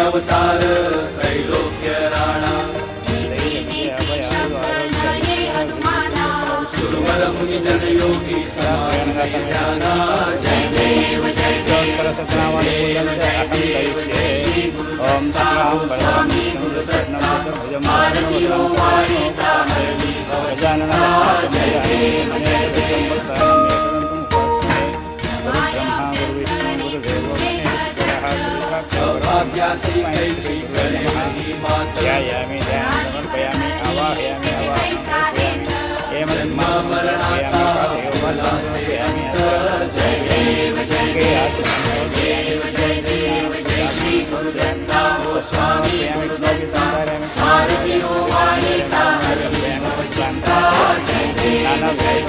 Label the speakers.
Speaker 1: अवतार त्रैलोक्य राणा सुरवर मुनि जन योगी समाधि ध्याना जय देव जय देव ओम स्वामी जय देव